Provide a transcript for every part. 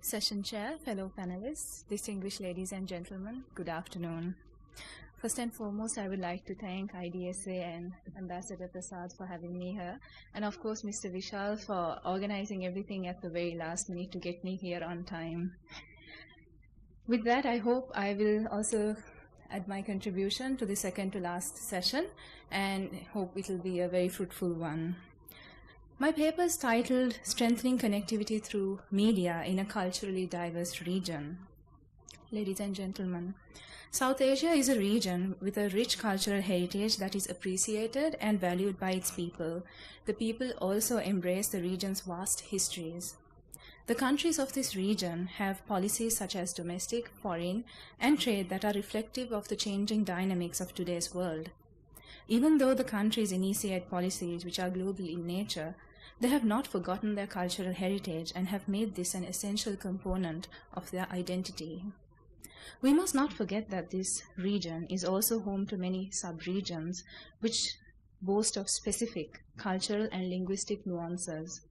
Session Chair, fellow panelists, distinguished ladies and gentlemen, good afternoon. First and foremost, I would like to thank IDSA and Ambassador Prasad for having me here, and of course Mr. Vishal for organizing everything at the very last minute to get me here on time. With that, I hope I will also add my contribution to the second to last session, and hope it will be a very fruitful one. My paper is titled Strengthening Connectivity Through Media in a Culturally Diverse Region. Ladies and gentlemen, South Asia is a region with a rich cultural heritage that is appreciated and valued by its people. The people also embrace the region's vast histories. The countries of this region have policies such as domestic, foreign, and trade that are reflective of the changing dynamics of today's world. Even though the countries initiate policies which are global in nature, they have not forgotten their cultural heritage and have made this an essential component of their identity. We must not forget that this region is also home to many sub-regions which boast of specific cultural and linguistic nuances.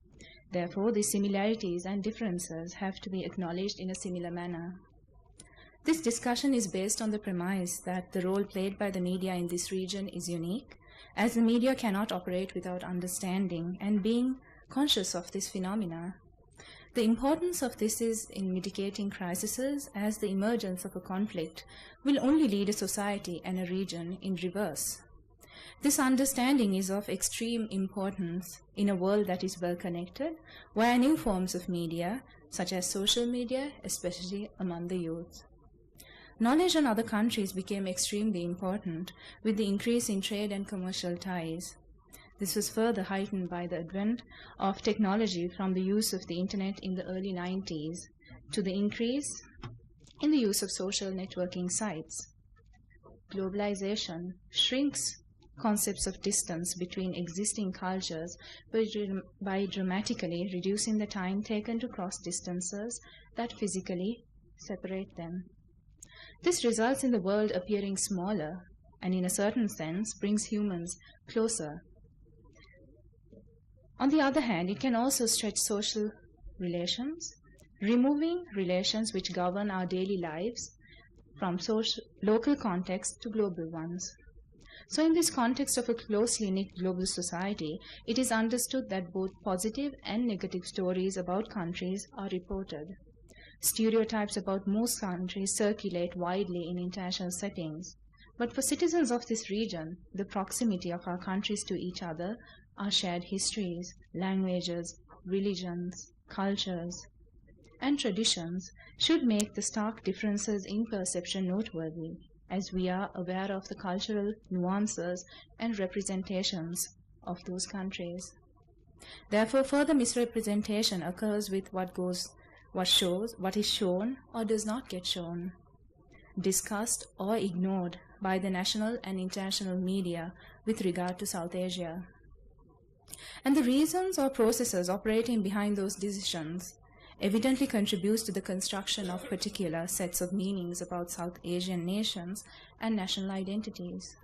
Therefore, the similarities and differences have to be acknowledged in a similar manner. This discussion is based on the premise that the role played by the media in this region is unique, as the media cannot operate without understanding and being conscious of this phenomena. The importance of this is in mitigating crises, as the emergence of a conflict will only lead a society and a region in reverse. This understanding is of extreme importance in a world that is well connected via new forms of media, such as social media, especially among the youth. Knowledge on other countries became extremely important with the increase in trade and commercial ties. This was further heightened by the advent of technology from the use of the internet in the early 90s to the increase in the use of social networking sites. Globalization shrinks concepts of distance between existing cultures by dramatically reducing the time taken to cross distances that physically separate them. This results in the world appearing smaller and, in a certain sense, brings humans closer. On the other hand, it can also stretch social relations, removing relations which govern our daily lives from local context to global ones. So in this context of a closely knit global society, it is understood that both positive and negative stories about countries are reported. Stereotypes about most countries circulate widely in international settings. But for citizens of this region, the proximity of our countries to each other, our shared histories, languages, religions, cultures, and traditions should make the stark differences in perception noteworthy, as we are aware of the cultural nuances and representations of those countries. Therefore, further misrepresentation occurs with what is shown or does not get shown, discussed or ignored by the national and international media with regard to South Asia. And the reasons or processes operating behind those decisions evidently contributes to the construction of particular sets of meanings about South Asian nations and national identities.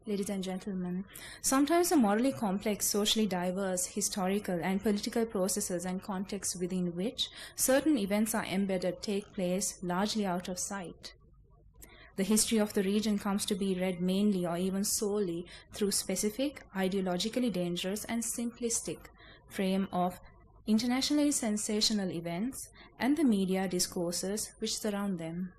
Ladies and gentlemen, sometimes the morally complex, socially diverse, historical and political processes and contexts within which certain events are embedded take place largely out of sight. The history of the region comes to be read mainly or even solely through specific, ideologically dangerous and simplistic frame of internationally sensational events and the media discourses which surround them.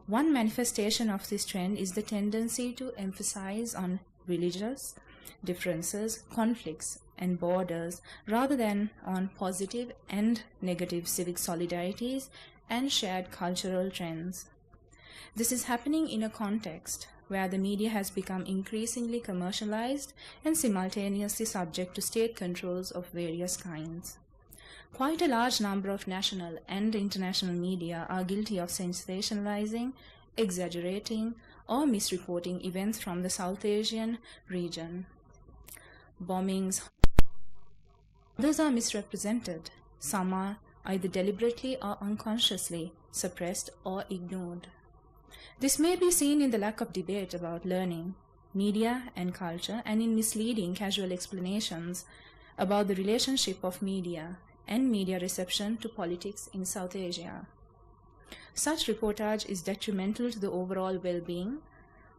One manifestation of this trend is the tendency to emphasize on religious differences, conflicts, and borders rather than on positive and negative civic solidarities and shared cultural trends. This is happening in a context where the media has become increasingly commercialized and simultaneously subject to state controls of various kinds. Quite a large number of national and international media are guilty of sensationalizing, exaggerating, or misreporting events from the South Asian region. Bombings, others are misrepresented. Some are either deliberately or unconsciously suppressed or ignored. This may be seen in the lack of debate about learning, media, and culture, and in misleading casual explanations about the relationship of media and media reception to politics in South Asia. Such reportage is detrimental to the overall well-being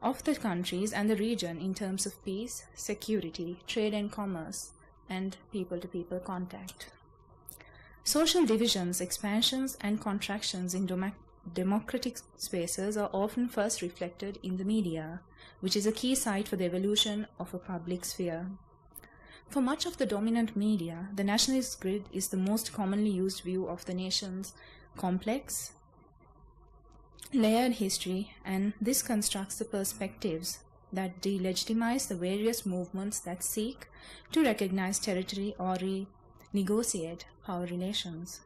of the countries and the region in terms of peace, security, trade and commerce, and people-to-people contact. Social divisions, expansions, and contractions in democratic spaces are often first reflected in the media, which is a key site for the evolution of a public sphere. For much of the dominant media, the nationalist grid is the most commonly used view of the nation's complex, layered history, and this constructs the perspectives that delegitimize the various movements that seek to recognize territory or renegotiate power relations.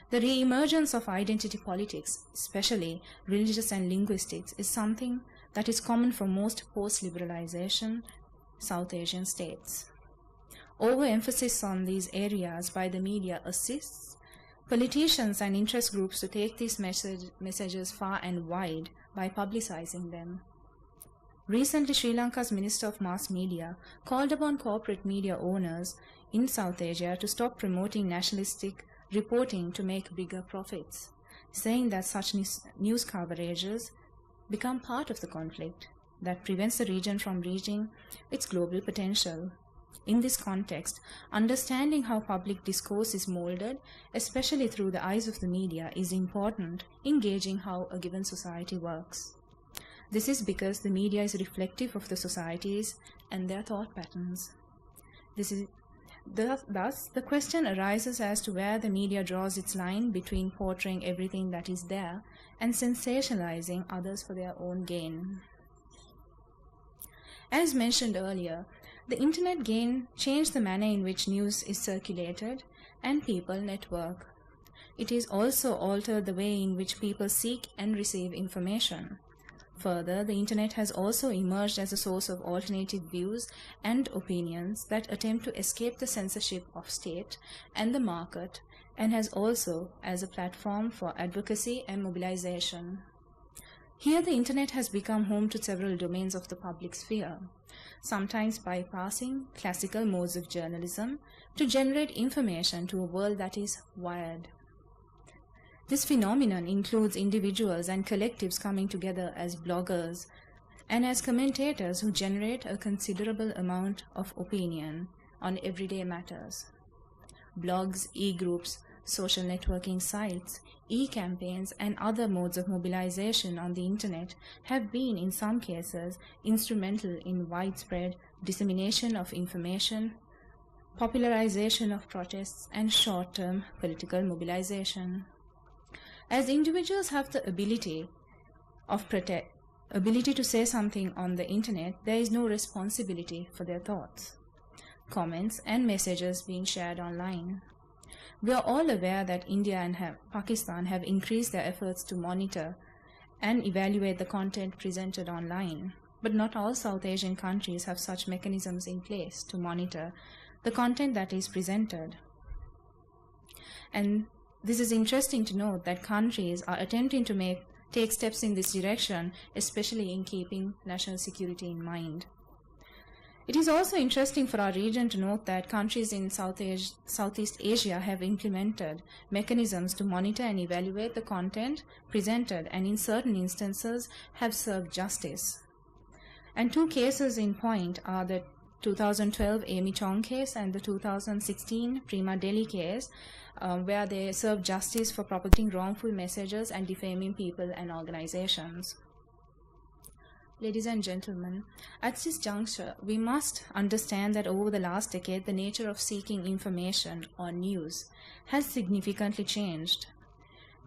The re-emergence of identity politics, especially religious and linguistics, is something that is common for most post-liberalization South Asian states. Overemphasis on these areas by the media assists politicians and interest groups to take these messages far and wide by publicizing them. Recently, Sri Lanka's Minister of Mass Media called upon corporate media owners in South Asia to stop promoting nationalistic reporting to make bigger profits, saying that such news coverages become part of the conflict that prevents the region from reaching its global potential. In this context, understanding how public discourse is molded, especially through the eyes of the media, is important in gauging how a given society works. This is because the media is reflective of the societies and their thought patterns. Thus, the question arises as to where the media draws its line between portraying everything that is there and sensationalizing others for their own gain. As mentioned earlier, the internet changed the manner in which news is circulated and people network. It has also altered the way in which people seek and receive information. Further, the internet has also emerged as a source of alternative views and opinions that attempt to escape the censorship of state and the market, and has also as a platform for advocacy and mobilization. Here, the internet has become home to several domains of the public sphere, sometimes bypassing classical modes of journalism to generate information to a world that is wired. This phenomenon includes individuals and collectives coming together as bloggers and as commentators who generate a considerable amount of opinion on everyday matters. Blogs, e-groups, social networking sites, e-campaigns, and other modes of mobilization on the internet have been, in some cases, instrumental in widespread dissemination of information, popularization of protests, and short-term political mobilization. As individuals have the ability to say something on the internet, there is no responsibility for their thoughts, comments, and messages being shared online. We are all aware that India and Pakistan have increased their efforts to monitor and evaluate the content presented online, but not all South Asian countries have such mechanisms in place to monitor the content that is presented. And this is interesting to note that countries are attempting to take steps in this direction, especially in keeping national security in mind. It is also interesting for our region to note that countries in Southeast Asia have implemented mechanisms to monitor and evaluate the content presented, and in certain instances have served justice. And two cases in point are the 2012 Amy Chong case and the 2016 Prima Delhi case, where they served justice for propagating wrongful messages and defaming people and organizations. Ladies and gentlemen, at this juncture, we must understand that over the last decade, the nature of seeking information or news has significantly changed.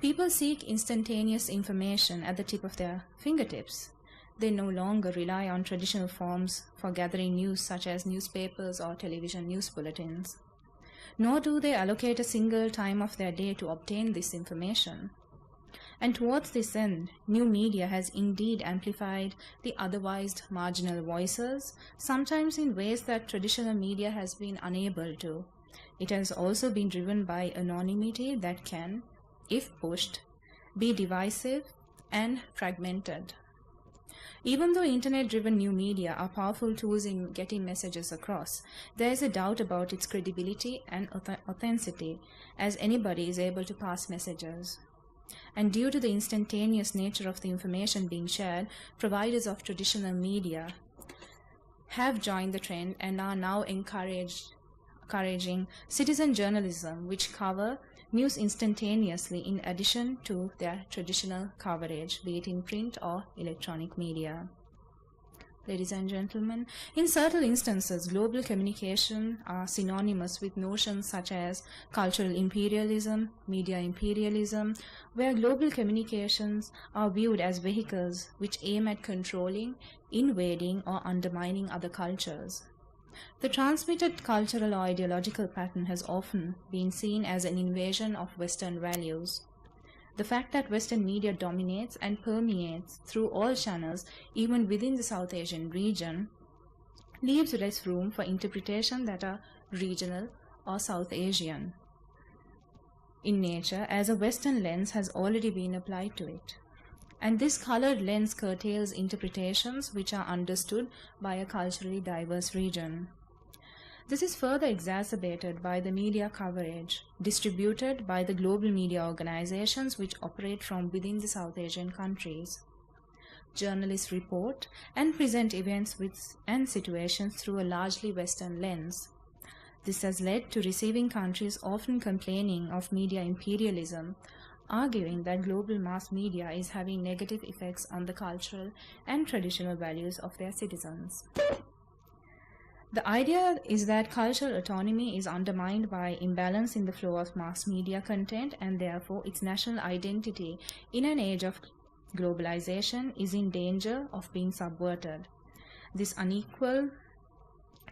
People seek instantaneous information at the tip of their fingertips. They no longer rely on traditional forms for gathering news such as newspapers or television news bulletins. Nor do they allocate a single time of their day to obtain this information. And towards this end, new media has indeed amplified the otherwise marginal voices, sometimes in ways that traditional media has been unable to. It has also been driven by anonymity that can, if pushed, be divisive and fragmented. Even though internet-driven new media are powerful tools in getting messages across, there is a doubt about its credibility and authenticity, as anybody is able to pass messages. And due to the instantaneous nature of the information being shared, providers of traditional media have joined the trend and are now encouraging citizen journalism, which cover news instantaneously in addition to their traditional coverage, be it in print or electronic media. Ladies and gentlemen, in certain instances, global communication are synonymous with notions such as cultural imperialism, media imperialism, where global communications are viewed as vehicles which aim at controlling, invading, or undermining other cultures. The transmitted cultural or ideological pattern has often been seen as an invasion of Western values. The fact that Western media dominates and permeates through all channels, even within the South Asian region, leaves less room for interpretation that are regional or South Asian in nature, as a Western lens has already been applied to it. And this colored lens curtails interpretations which are understood by a culturally diverse region. This is further exacerbated by the media coverage distributed by the global media organizations which operate from within the South Asian countries. Journalists report and present events and situations through a largely Western lens. This has led to receiving countries often complaining of media imperialism, arguing that global mass media is having negative effects on the cultural and traditional values of their citizens. The idea is that cultural autonomy is undermined by imbalance in the flow of mass media content, and therefore its national identity in an age of globalization is in danger of being subverted. This unequal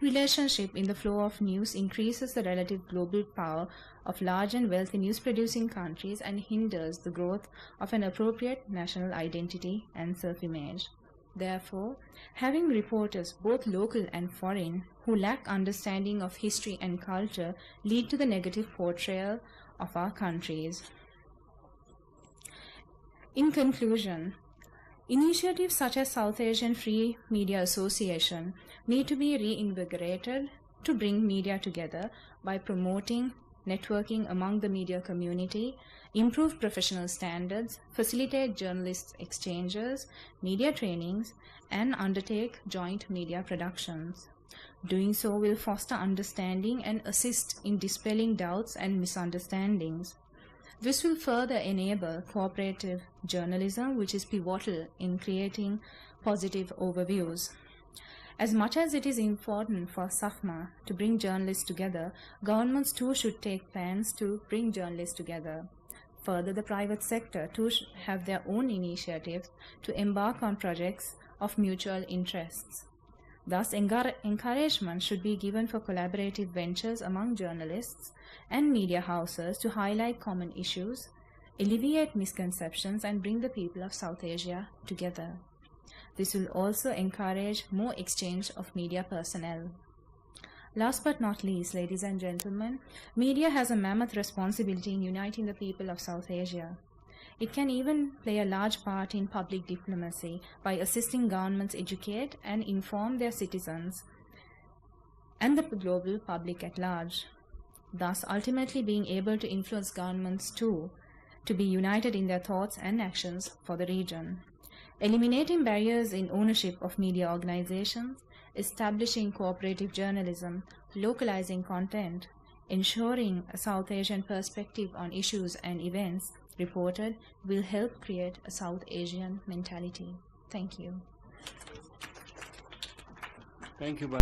relationship in the flow of news increases the relative global power of large and wealthy news-producing countries and hinders the growth of an appropriate national identity and self-image. Therefore, having reporters, both local and foreign, who lack understanding of history and culture lead to the negative portrayal of our countries. In conclusion, initiatives such as South Asian Free Media Association need to be reinvigorated to bring media together by promoting networking among the media community, improve professional standards, facilitate journalists' exchanges, media trainings, and undertake joint media productions. Doing so will foster understanding and assist in dispelling doubts and misunderstandings. This will further enable cooperative journalism, which is pivotal in creating positive overviews. As much as it is important for SAFMA to bring journalists together, governments too should take plans to bring journalists together. Further, the private sector too should have their own initiatives to embark on projects of mutual interests. Thus, encouragement should be given for collaborative ventures among journalists and media houses to highlight common issues, alleviate misconceptions, and bring the people of South Asia together. This will also encourage more exchange of media personnel. Last but not least, ladies and gentlemen, media has a mammoth responsibility in uniting the people of South Asia. It can even play a large part in public diplomacy by assisting governments educate and inform their citizens and the global public at large, thus ultimately being able to influence governments too to be united in their thoughts and actions for the region. Eliminating barriers in ownership of media organizations, establishing cooperative journalism, localizing content, ensuring a South Asian perspective on issues and events reported will help create a South Asian mentality. Thank you. Thank you.